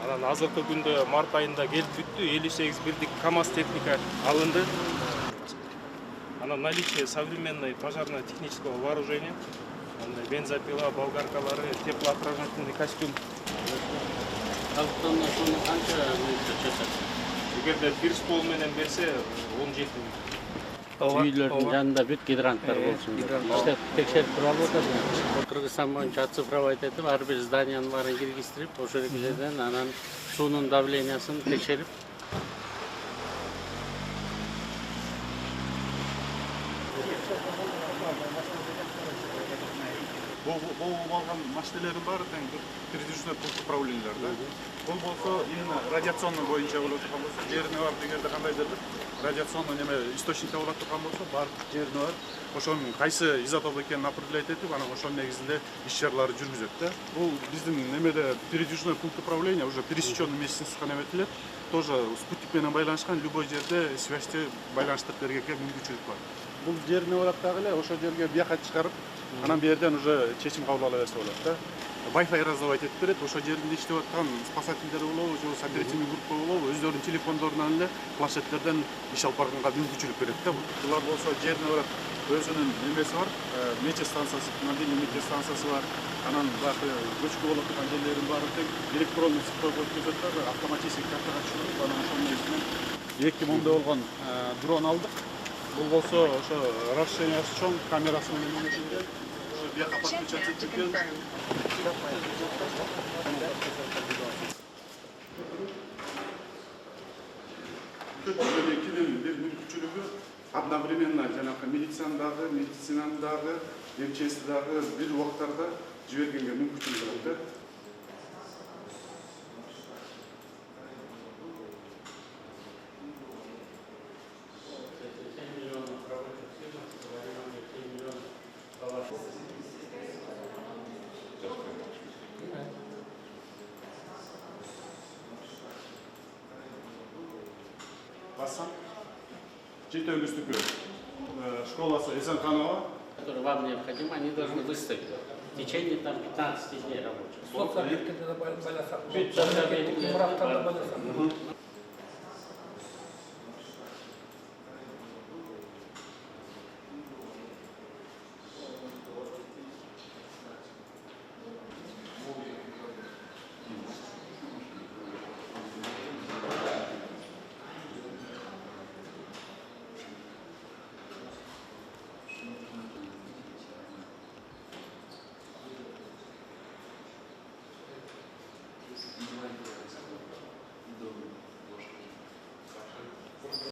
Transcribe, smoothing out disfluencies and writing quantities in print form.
Анан азыркы күндө март айында келип бүттү. 58 бирдик КАМАЗ техника алынды. Анан наличие современной пожарно-технического вооружения, бензопила, болгаркалары, теплоотражательный костюм. Эгерде бир стол менен берсе 17 000. Үйлөрдүн жанында бүт гидранттар болсун. Иштеп текшерип туруп атат. Кыргызстан боюнча оцифровать этип, ар бир зданиянын баарын киргизтирип, ошол жерден анан суунун давлениясын текшерип. Бул алган машинелердин баары тең передвижной пункт управлениялар да. Бул болсо именно радиационный боюнча болот турган болсо, жерине барып эгерде кандайдыр бир радиационный неме источникте болот турган болсо, барып жерине барып, ошонун кайсы изотоп экенин определять этип, анан ошонун негизинде иш чараларды жүргүзөт да. Бул биздин немеде передвижной пункт управления уже пересеченный местностька неметилет, тоже спутник менен байланышкан, любой жерде связьти байланыштырып бергенге мүмкүнчүлүк бар. Бул жерине барат дагы эле ошол жерге бияка чыгарып, анан берден уже чечим кабыл ала берсе болот да. Wi-Fi раздавать этип берет, ошол жерде иштеп аткан спасательдер болобу, же оперативный группа болобу, өздөрүнүн телефондорунан эле планшеттерден иш алып барганга мүмкүнчүлүк берет да. Булар болсо жерине барат, өзүнүн немеси бар, метеостанциясы, мобильный метеостанциясы бар. Анан баары көчкү болот турган жерлердин баары тең электронный цифровой өткөзөттөр, автоматический картага түшүрүп, анан ошол негизинен 2 миңде болгон дрон алдык. Бул болсо ошо расширениясы чоң, камерасы менен эмесинде, ошо бияка подключаться этилген. Экинин бир мүмкүнчүлүгү одновременно жанагы медицинаны дагы, МЧСти дагы бир убактарда жибергенге мүмкүнчүлүк бар да. Бассам. Жетеугүздүкү школасы Эсенканова. Вам необходимо, они должны выставить в течение 15 дней рабочих.